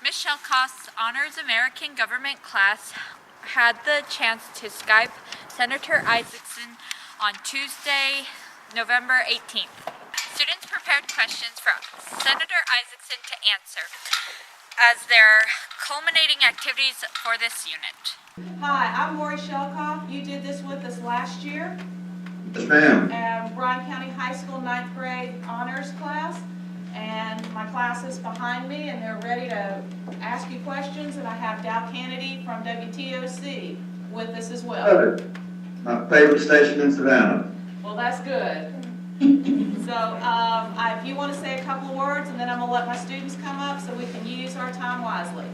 Ms. Shelkoff's Honors American Government class had the chance to Skype Senator Isakson on Tuesday, November 18th. Students prepared questions for Senator Isakson to answer as their culminating activities for this unit. Hi, I'm Maury Shelkoff. You did this with us last year. Yes, ma'am. Bryan County High School 9th grade honors class. And my class is behind me and they're ready to ask you questions. And I have Dow Kennedy from WTOC with us as well. My favorite station in Savannah. Well, that's good. So if you want to say a couple of words, and then I'm going to let my students come up so we can use our time wisely.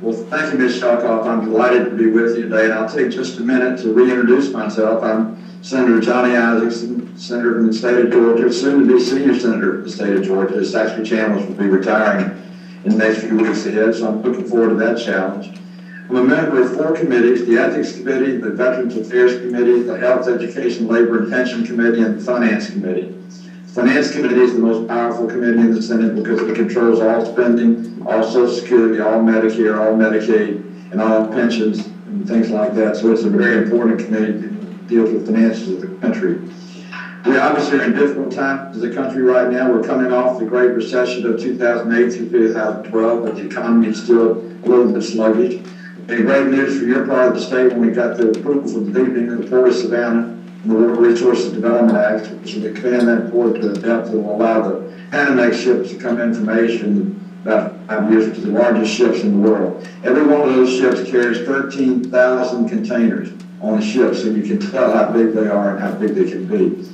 Well, thank you, Ms. Shelkoff. I'm delighted to be with you today, and I'll take just a minute to reintroduce myself. I'm Senator Johnny Isakson, Senator from the state of Georgia, soon to be Senior Senator of the state of Georgia. Saxby Chambliss will be retiring in the next few weeks ahead, so I'm looking forward to that challenge. I'm a member of 4 committees: the Ethics Committee, the Veterans Affairs Committee, the Health, Education, Labor, and Pension Committee, and the Finance Committee. The Finance Committee is the most powerful committee in the Senate because it controls all spending, all Social Security, all Medicare, all Medicaid, and all pensions and things like that. So it's a very important committee that deals with finances of the country. We obviously are in difficult times as a country right now. We're coming off the Great Recession of 2008 through 2012, but the economy is still a little bit sluggish. And great news for your part of the state when we got the approval for the deepening of the Port of Savannah and the Water Resources Development Act, which will expand that port to a depth that will allow the Panamax ships to come in from Asia in about 5 years, which is the largest ships in the world. Every one of those ships carries 13,000 containers on the ship, so you can tell how big they are and how big they can be.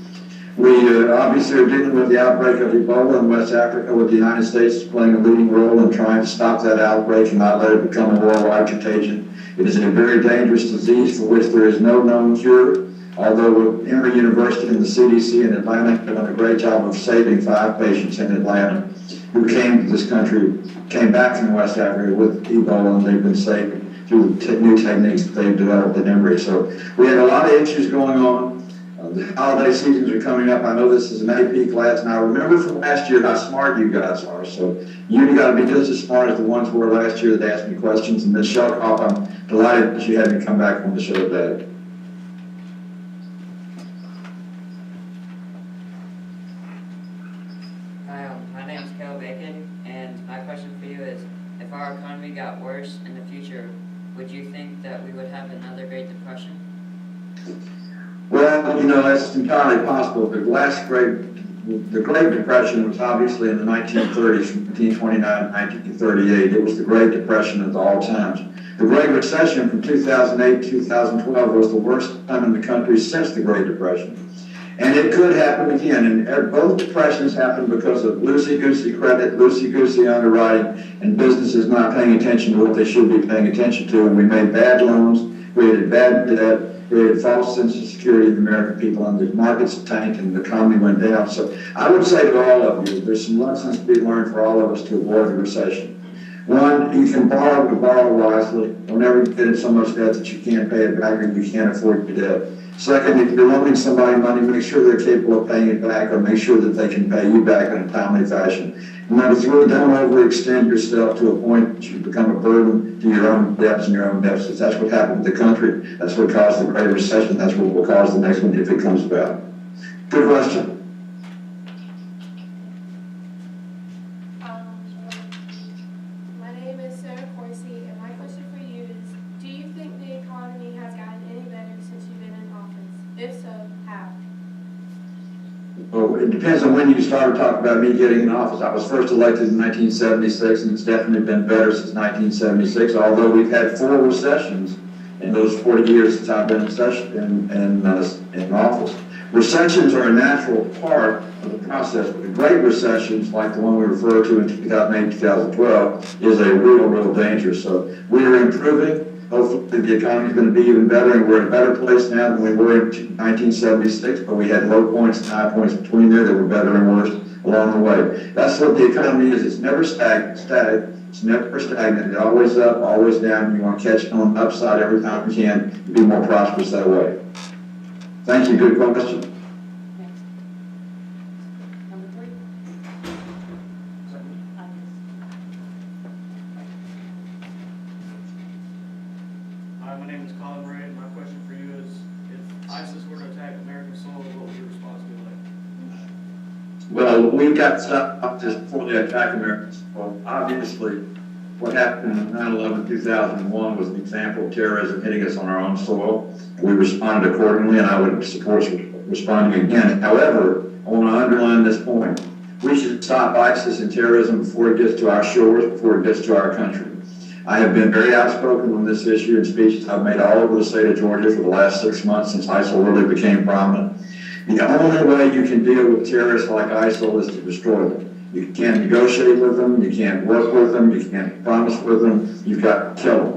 We obviously are dealing with the outbreak of Ebola in West Africa, with the United States playing a leading role in trying to stop that outbreak and not let it become a worldwide contagion. It is a very dangerous disease for which there is no known cure, although Emory University and the CDC in Atlanta have done a great job of saving 5 patients in Atlanta who came to this country, came back from West Africa with Ebola, and they've been saved through the new techniques that they've developed at Emory. So we had a lot of issues going on. The holiday seasons are coming up. I know this is an AP class, and I remember from last year how smart you guys are. So you got to be just as smart as the ones who were last year that asked me questions. And Ms. Shelkoff, I'm delighted that you had me come back on the show today. Hi, my name is Kel Bacon, and my question for you is, if our economy got worse in the future, would you think that we would have another Great Depression? Well, you know, that's entirely possible. The Great Depression was obviously in the 1930s, from 1929 to 1938. It was the Great Depression of all times. The Great Recession from 2008 to 2012 was the worst time in the country since the Great Depression. And it could happen again. And both depressions happened because of loosey-goosey credit, loosey-goosey underwriting, and businesses not paying attention to what they should be paying attention to. And we made bad loans, created bad debt, created false sense of security in the American people, and the markets tanked and the economy went down. So I would say to all of you, there's some lessons to be learned for all of us to avoid the recession. One, you can borrow, but borrow wisely. Don't ever get in so much debt that you can't pay it back or you can't afford your debt. Second, if you're loaning somebody money, make sure they're capable of paying it back, or make sure that they can pay you back in a timely fashion. And number 3, don't overextend yourself to a point that you become a burden to your own debts and your own deficits. That's what happened with the country. That's what caused the Great Recession. That's what will cause the next one if it comes about. Good question. My name is Senator Isakson, and my question for you is, do you think the economy has gotten any better since you've been in office? If so, how? Well, it depends on when you started talking about me getting in office. I was first elected in 1976, and it's definitely been better since 1976, although we've had 4 recessions in those 40 years since I've been in office. Recessions are a natural part of the process, but the Great Recessions, like the one we referred to in 2008, 2012, is a real danger. So we are improving. Hopefully the economy is going to be even better, and we're in a better place now than we were in 1976, but we had low points and high points between there that were better and worse along the way. That's what the economy is. It's never static. It's never stagnant. It's always up, always down. You want to catch it on the upside every time you can and be more prosperous that way. Thank you. Good question. Number 3. Colin Ray. My question for you is, if ISIS were to attack American soil, what would your response be like? Well, we've got stuff up just before they attack Americans. Well, obviously, what happened in 9/11/2001 was an example of terrorism hitting us on our own soil. We responded accordingly, and I would support responding again. However, I want to underline this point. We should stop ISIS and terrorism before it gets to our shores, before it gets to our country. I have been very outspoken on this issue in speeches I've made all over the state of Georgia for the last 6 months since ISIL really became prominent. The only way you can deal with terrorists like ISIL is to destroy them. You can't negotiate with them, you can't work with them, you can't promise with them, you've got to kill them.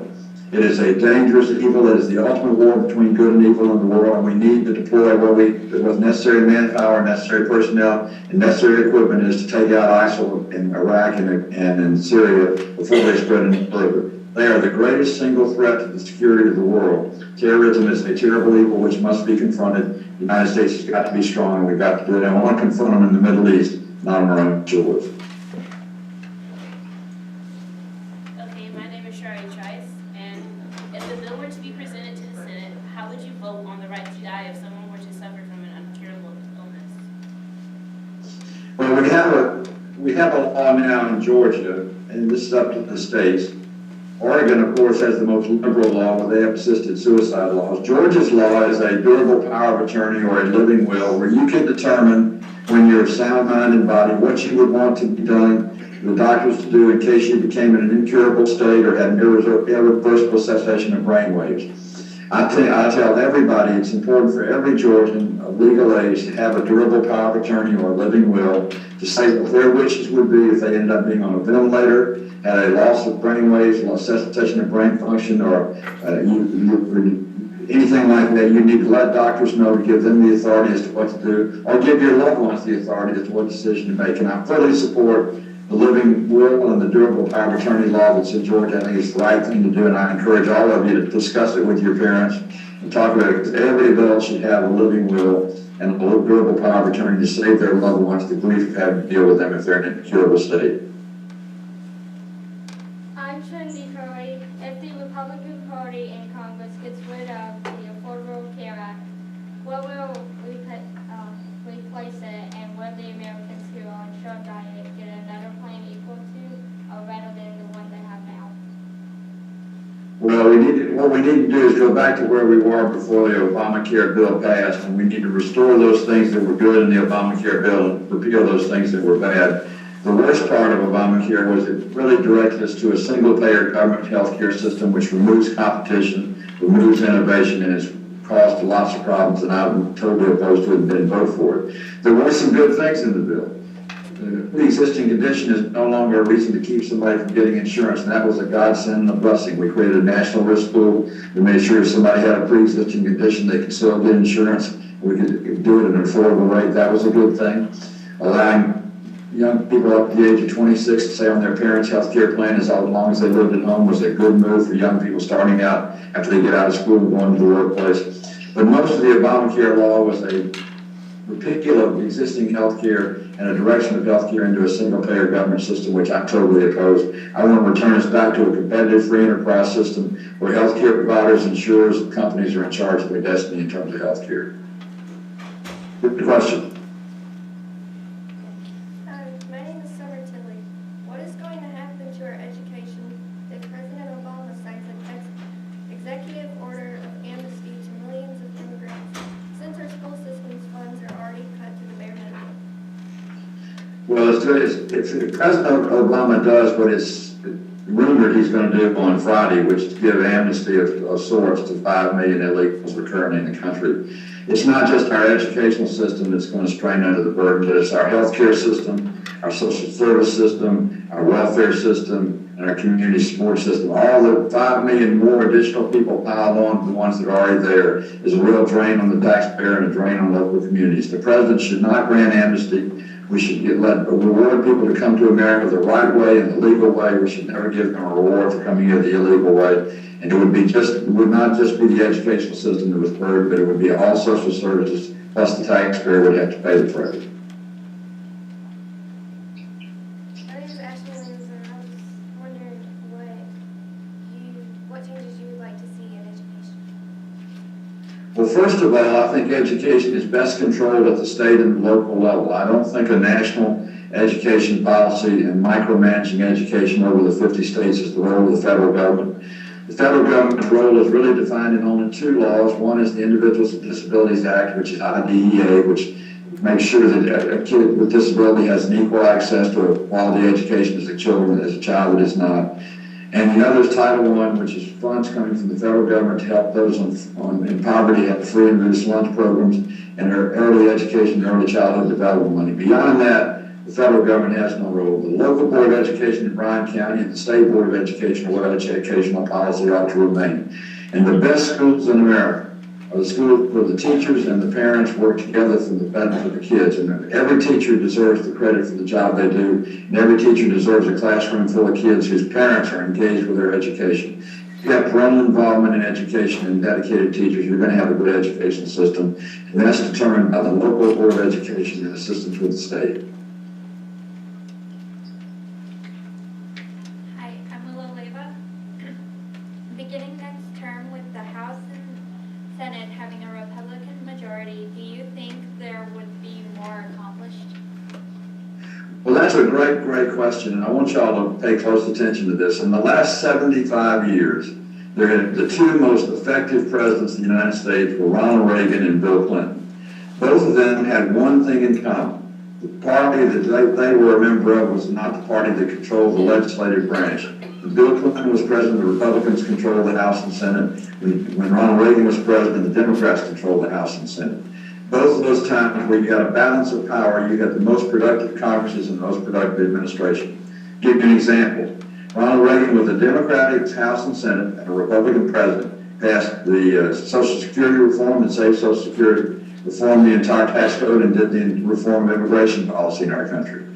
It is a dangerous evil, it is the ultimate war between good and evil in the world, and we need to deploy what necessary manpower, necessary personnel, and necessary equipment is to take out ISIL in Iraq and in Syria before they spread any further. They are the greatest single threat to the security of the world. Terrorism is a terrible evil which must be confronted. The United States has got to be strong, and we've got to do it. And I want to confront them in the Middle East, not on our own shores. Okay, my name is Shari Trice, and if the bill were to be presented to the Senate, how would you vote on the right to die if someone were to suffer from an incurable illness? Well, we have a law now in Georgia, and this is up to the states. Oregon, of course, has the most liberal law where they have assisted suicide laws. Georgia's law is a durable power of attorney or a living will where you can determine when you're of sound mind and body what you would want to be done, the doctors to do in case you became in an incurable state or had an irreversible cessation of brain waves. I tell everybody it's important for every Georgian of legal age to have a durable power of attorney or a living will to say what their wishes would be if they ended up being on a ventilator, had a loss of brain waves, loss cessation of brain function, or anything like that. You need to let doctors know to give them the authority as to what to do, or give your loved ones the authority as to what decision to make. And I fully support the living will and the durable power of attorney law that's in Georgia. I think it's the right thing to do, and I encourage all of you to discuss it with your parents and talk about it, because every adult should have a living will and a durable power of attorney to save their loved ones the grief of having to deal with them if they're in an incurable state. I'm Trinity Curry. If the Republican Party in Congress gets rid of the Affordable Care Act, what will replace it, and will the Americans who are on short diet get another plan equal to or better than the one they have now? Well, what we need to do is go back to where we were before the Obamacare bill passed, and we need to restore those things that were good in the Obamacare bill and repeal those things that were bad. The worst part of Obamacare was it really directed us to a single-payer government health care system which removes competition, removes innovation, and has caused lots of problems, and I'm totally opposed to it and didn't vote for it. There were some good things in the bill. The pre-existing condition is no longer a reason to keep somebody from getting insurance, and that was a godsend and a blessing. We created a national risk pool. We made sure if somebody had a pre-existing condition, they could still get insurance. We could do it at an affordable rate. That was a good thing. Allowing young people up to the age of 26 to stay on their parents' health care plan as long as they lived at home was a good move for young people starting out after they get out of school and going to the workplace. But most of the Obamacare law was a repeal of existing health care and a direction of health care into a single-payer government system, which I'm totally opposed. I want to return us back to a competitive free enterprise system where health care providers, insurers, and companies are in charge of their destiny in terms of health care. Good question. My name is Summer Tilley. What is going to happen to our education if President Obama signs an executive order of amnesty to millions of immigrants, since our school system's funds are already cut to the bare minimum? Well, if President Obama does what is rumored he's going to do on Friday, which is give amnesty of sorts to 5 million illegals returning in the country, it's not just our educational system that's going to strain under the burden, but it's our healthcare system, our social service system, our welfare system, and our community support system. All the 5 million more additional people piled on to the ones that are already there is a real drain on the taxpayer and a drain on local communities. The president should not grant amnesty. We should reward people to come to America the right way and the legal way. We should never give them a reward for coming here the illegal way. And it would not just be the educational system that was burdened, but it would be all social services, plus the taxpayer would have to pay the price. My name is Ashley Windsor. I was wondering what changes you would like to see in education. Well, first of all, I think education is best controlled at the state and local level. I don't think a national education policy and micromanaging education over the 50 states is the role of the federal government. The federal government's role is really defined in only two laws. One is the Individuals with Disabilities Act, which is IDEA, which makes sure that a kid with disability has an equal access to a quality education as a child that is not. And the other is Title I, which is funds coming from the federal government to help those in poverty have free and reduced lunch programs and their early education and early childhood development money. Beyond that, the federal government has no role. The local board of education in Bryan County and the state board of education or whatever educational policy ought to remain. And the best schools in America are the schools where the teachers and the parents work together for the benefit of the kids. And every teacher deserves the credit for the job they do, and every teacher deserves a classroom full of kids whose parents are engaged with their education. If you have parental involvement in education and dedicated teachers, you're going to have a good education system, and that's determined by the local board of education in assistance with the state. Hi, I'm Willow Leva. Beginning next term with the House and Senate having a Republican majority, do you think there would be more accomplished? Well, that's a great question, and I want y'all to pay close attention to this. In the last 75 years, the two most effective presidents of the United States were Ronald Reagan and Bill Clinton. Both of them had one thing in common. The party that they were a member of was not the party that controlled the legislative branch. When Bill Clinton was president, the Republicans controlled the House and Senate. When Ronald Reagan was president, the Democrats controlled the House and Senate. Both of those times where you had a balance of power, you had the most productive Congresses and the most productive administration. Give you an example. Ronald Reagan, with a Democratic House and Senate and a Republican president, passed the Social Security reform and saved Social Security, reformed the entire tax code, and did the reform of immigration policy in our country.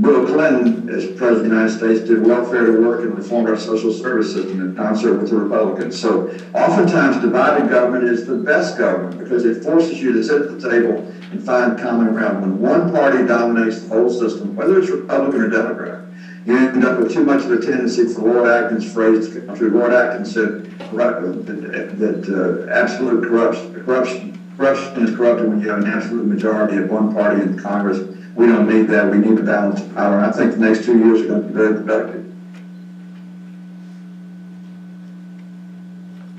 Bill Clinton, as President of the United States, did welfare to work and reformed our social service system in concert with the Republicans. So oftentimes divided government is the best government because it forces you to sit at the table and find common ground. When one party dominates the whole system, whether it's Republican or Democrat, you end up with too much of a tendency for Lord Acton's phrase to come true. Lord Acton said that absolute corruption is corrupted when you have an absolute majority of one party in Congress. We don't need that. We need a balance of power. And I think the next 2 years are going to be very productive.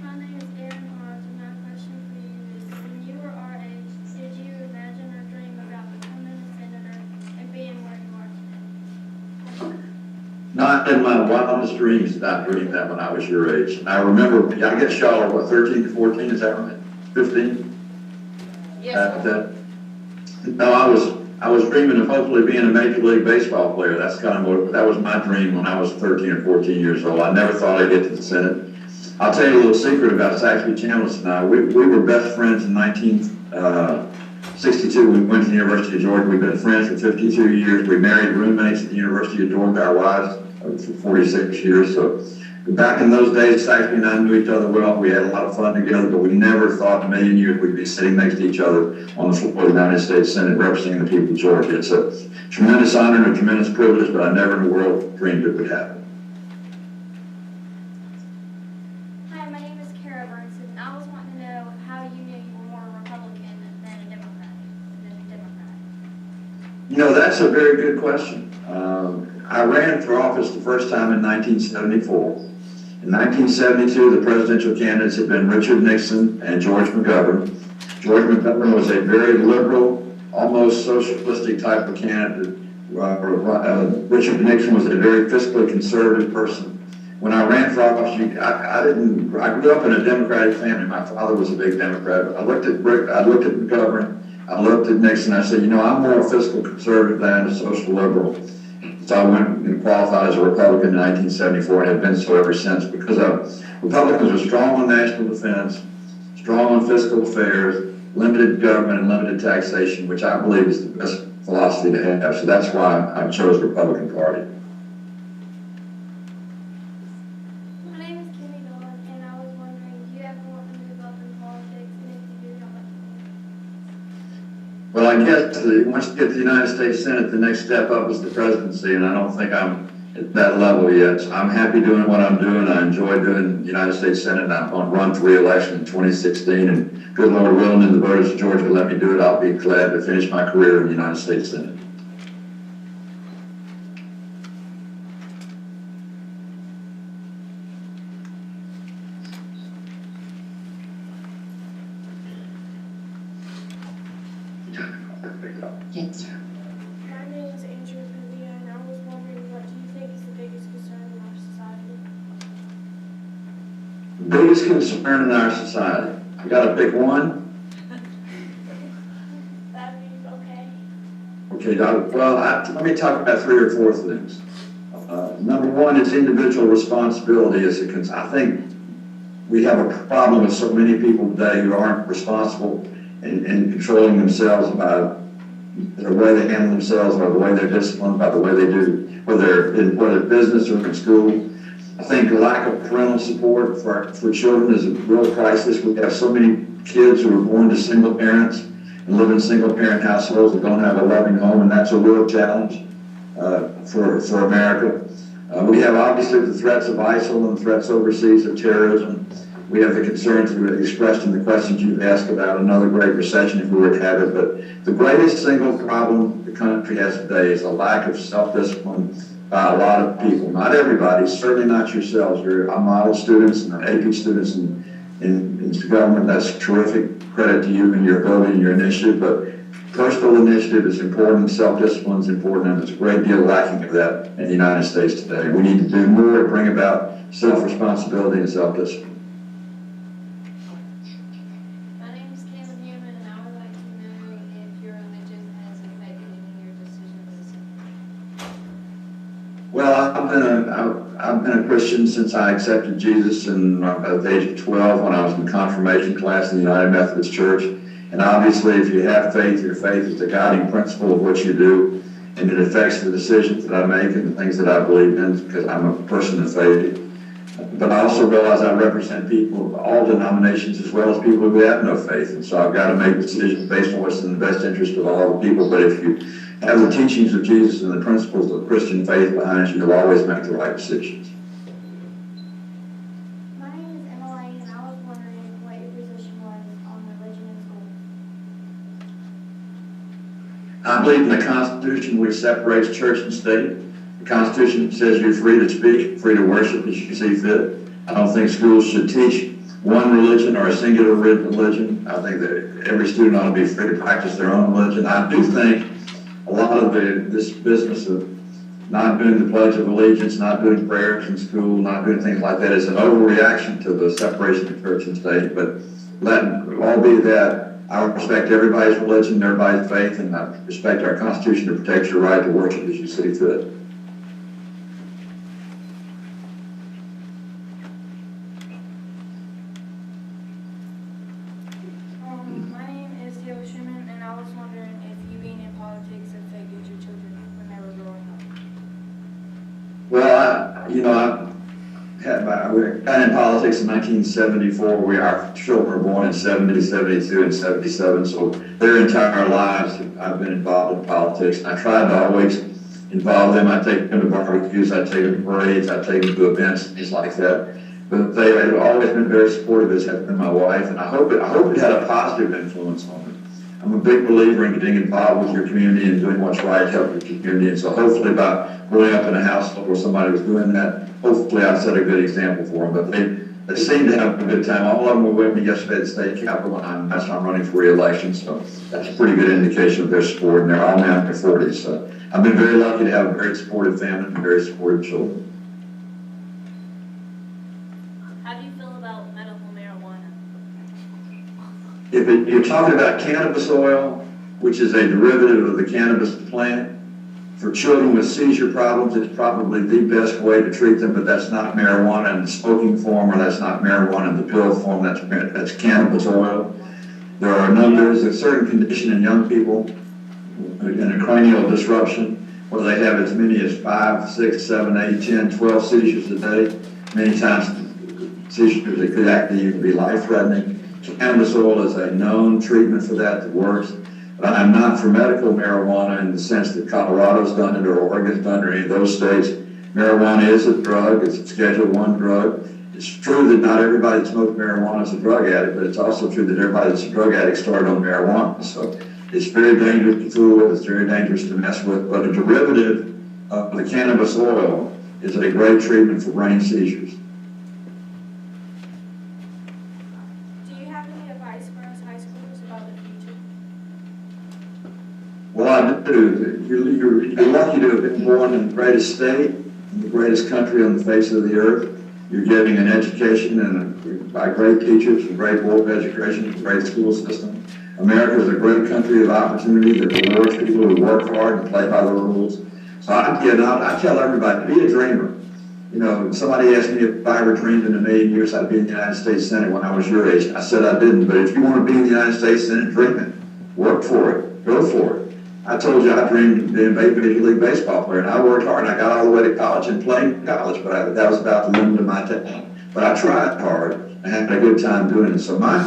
My name is Aaron Hodge, and my question for you is, when you were our age, did you imagine or dream about becoming a senator and being where you are today? Not in my wildest dreams did I dream that when I was your age. And I remember, I guess y'all are, what, 13 to 14, is that right? 15? Yes. No, I was dreaming of hopefully being a Major League Baseball player. That's kind of what, that was my dream when I was 13 or 14 years old. I never thought I'd get to the Senate. I'll tell you a little secret about it. It's actually Chambliss and I. We were best friends in 1962. We went to the University of Georgia. We've been friends for 52 years. We married roommates at the University of Georgia, our wives, for 46 years. So back in those days, Saxby and I knew each other well. We had a lot of fun together, but we never thought in a million years we'd be sitting next to each other on the floor of the United States Senate representing the people of Georgia. It's a tremendous honor and a tremendous privilege, but I never in the world dreamed it would happen. Hi, my name is Kara Burnson, and I was wanting to know how you knew you were more Republican than a Democrat. You know, that's a very good question. I ran for office the first time in 1974. In 1972, the presidential candidates had been Richard Nixon and George McGovern. George McGovern was a very liberal, almost socialistic type of candidate. Richard Nixon was a very fiscally conservative person. When I ran for office, I grew up in a Democratic family. My father was a big Democrat. I looked at McGovern, I looked at Nixon, I said, you know, I'm more a fiscal conservative than a social liberal. So I went and qualified as a Republican in 1974 and have been so ever since, because Republicans are strong on national defense, strong on fiscal affairs, limited government and limited taxation, which I believe is the best philosophy to have. So that's why I chose the Republican Party. My name is Kimmy Dolan, and I was wondering, do you ever want to move up in politics, and if you do, how much? Well, I guess once you get to the United States Senate, the next step up is the presidency, and I don't think I'm at that level yet. So I'm happy doing what I'm doing. I enjoy doing the United States Senate, and I'm going to run for re-election in 2016. And good Lord willing, and the voters of Georgia let me do it, I'll be glad to finish my career in the United States Senate. Yes, sir. My name is Andrew Pavia, and I was wondering, what do you think is the biggest concern in our society? The biggest concern in our society, I got to pick one. That'd be okay. Okay, let me talk about 3 or 4 things. Number one is individual responsibility. I think we have a problem with so many people today who aren't responsible in controlling themselves by the way they handle themselves, by the way they're disciplined, by the way they do, whether in business or in school. I think the lack of parental support for children is a real crisis. We have so many kids who are born to single parents and live in single parent households that don't have a loving home, and that's a real challenge for America. We have obviously the threats of ISIL and threats overseas of terrorism. We have the concerns that were expressed in the questions you've asked about another great recession if we were to have it. But the greatest single problem the country has today is a lack of self-discipline by a lot of people. Not everybody, certainly not yourselves. You're model students and AP students in government. That's terrific. Credit to you and your ability and your initiative. But personal initiative is important, self-discipline is important, and there's a great deal lacking of that in the United States today. We need to do more to bring about self-responsibility and self-discipline. My name is Kayla Newman, and I would like to know if your religion has affected any of your decisions. Well, I've been a Christian since I accepted Jesus at the age of 12 when I was in confirmation class in the United Methodist Church. And obviously, if you have faith, your faith is the guiding principle of what you do, and it affects the decisions that I make and the things that I believe in, because I'm a person of faith. But I also realize I represent people of all denominations as well as people who have no faith. And so I've got to make decisions based on what's in the best interest of all the people. But if you have the teachings of Jesus and the principles of Christian faith behind you, you'll always make the right decisions. My name is Emily, and I was wondering what your position was on religion in school. I believe in the Constitution, which separates church and state. The Constitution says you're free to speak, free to worship as you see fit. I don't think schools should teach one religion or a singular religion. I think that every student ought to be free to practice their own religion. I do think a lot of this business of not doing the Pledge of Allegiance, not doing prayers in school, not doing things like that is an overreaction to the separation of church and state. But let all be that. I respect everybody's religion, everybody's faith, and I respect our Constitution to protect your right to worship as you see fit. My name is Taylor Schumann, and I was wondering if you being in politics affected your children when they were growing up. Well, I got in politics in 1974. Our children were born in 70, 72, and 77, so their entire lives I've been involved in politics. And I tried to always involve them. I take them to barbecues, I take them to parades, I take them to events, things like that. But they have always been very supportive, as have been my wife, and I hope it had a positive influence on them. I'm a big believer in getting involved with your community and doing what's right to help your community. And so hopefully by growing up in a household where somebody was doing that, hopefully I set a good example for them. But they seem to have a good time. All of them were with me yesterday at the state capitol, and that's why I'm running for re-election. So that's a pretty good indication of their support, and they're all now in their 40s. So I've been very lucky to have a very supportive family and very supportive children. How do you feel about medical marijuana? If you're talking about cannabis oil, which is a derivative of the cannabis plant, for children with seizure problems, it's probably the best way to treat them, but that's not marijuana in the smoking form, or that's not marijuana in the pill form, that's cannabis oil. There are numbers, a certain condition in young people, in a cranial disruption, where they have as many as 5, 6, 7, 8, 10, 12 seizures a day. Many times seizures that could actually even be life-threatening. Cannabis oil is a known treatment for that works. But I'm not for medical marijuana in the sense that Colorado's done it or Oregon's done it or any of those states. Marijuana is a drug. It's a Schedule I drug. It's true that not everybody that smokes marijuana is a drug addict, but it's also true that everybody that's a drug addict started on marijuana. So it's very dangerous to fool with. It's very dangerous to mess with. But a derivative of the cannabis oil is a great treatment for brain seizures. Do you have any advice for us high schoolers about the future? Well, I do. You're lucky to have been born in the greatest state, in the greatest country on the face of the earth. You're getting an education and by great teachers, a great board of education, a great school system. America is a great country of opportunity that rewards people who work hard and play by the rules. So I tell everybody, be a dreamer. You know, somebody asked me if I ever dreamed in a million years I'd be in the United States Senate when I was your age. I said I didn't, but if you want to be in the United States Senate, dream it. Work for it. Go for it. I told you I dreamed of being a Major League Baseball player, and I worked hard, and I got all the way to college and played in college, but that was about the limit of my talent. But I tried hard and had a good time doing it. So my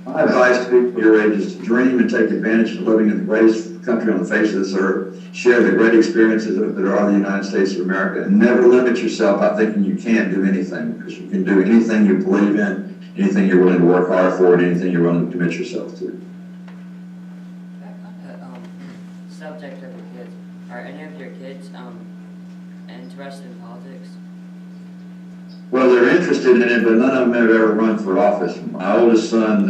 advice to people your age is to dream and take advantage of living in the greatest country on the face of this earth, share the great experiences that are the United States of America, and never limit yourself by thinking you can't do anything, because you can do anything you believe in, anything you're willing to work hard for, and anything you're willing to commit yourself to. Subject of the kids. Are any of your kids interested in politics? Well, they're interested in it, but none of them have ever run for office. My oldest son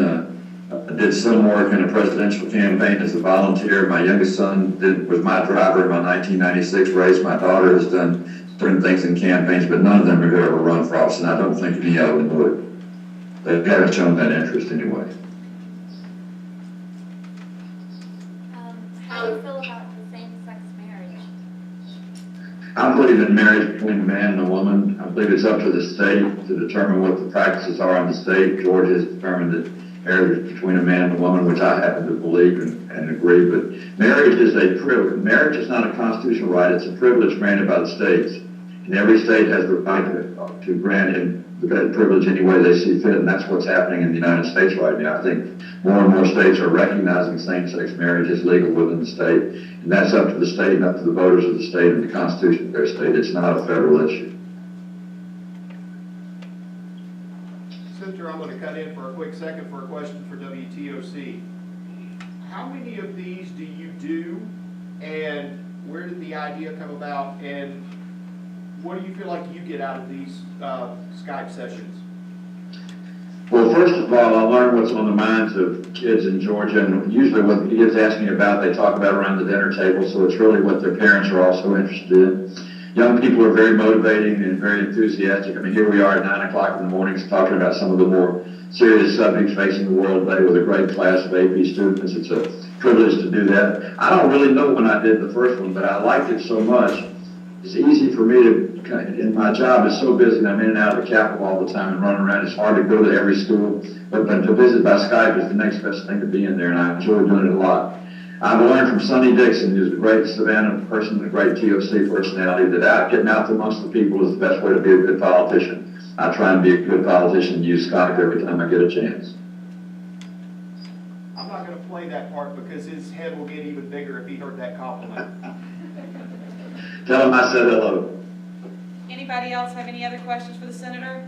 did some work in a presidential campaign as a volunteer. My youngest son was my driver in my 1996 race. My daughter has done certain things in campaigns, but none of them have ever run for office, and I don't think any of them would. They haven't shown that interest anyway. How do you feel about the same-sex marriage? I believe in marriage between a man and a woman. I believe it's up to the state to determine what the practices are in the state. Georgia has determined that marriage is between a man and a woman, which I happen to believe and agree. But marriage is a privilege. Marriage is not a constitutional right. It's a privilege granted by the states. And every state has the right to grant him the privilege any way they see fit. And that's what's happening in the United States right now. I think more and more states are recognizing same-sex marriage as legal within the state. And that's up to the state and up to the voters of the state and the Constitution of their state. It's not a federal issue. Senator, I'm going to cut in for a quick second for a question for WTOC. How many of these do you do, and where did the idea come about, and what do you feel like you get out of these Skype sessions? Well, first of all, I learn what's on the minds of kids in Georgia, and usually what the kids ask me about, they talk about around the dinner table, so it's really what their parents are also interested in. Young people are very motivating and very enthusiastic. I mean, here we are at 9 o'clock in the mornings talking about some of the more serious subjects facing the world today with a great class of AP students. It's a privilege to do that. I don't really know when I did the first one, but I liked it so much. It's easy for me to, and my job is so busy, and I'm in and out of the Capitol all the time and running around. It's hard to go to every school, but to visit by Skype is the next best thing to be in there, and I enjoy doing it a lot. I've learned from Sonny Dixon, who's a great Savannah person and a great TOC personality, that getting out amongst the people is the best way to be a good politician. I try and be a good politician and use Skype every time I get a chance. I'm not going to play that part because his head will get even bigger if he heard that compliment. Tell him I said hello. Anybody else have any other questions for the Senator?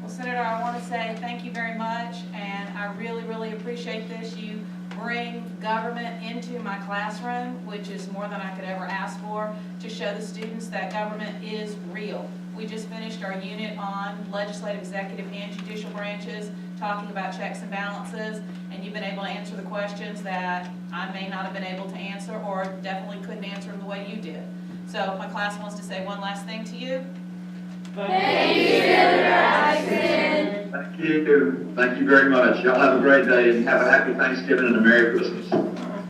Well, Senator, I want to say thank you very much, and I really, really appreciate this. You bring government into my classroom, which is more than I could ever ask for, to show the students that government is real. We just finished our unit on legislative, executive, and judicial branches, talking about checks and balances, and you've been able to answer the questions that I may not have been able to answer, or definitely couldn't answer them the way you did. So my class wants to say one last thing to you. Thank you, Senator Isakson. Thank you. Thank you very much. Y'all have a great day and have a happy Thanksgiving and a Merry Christmas.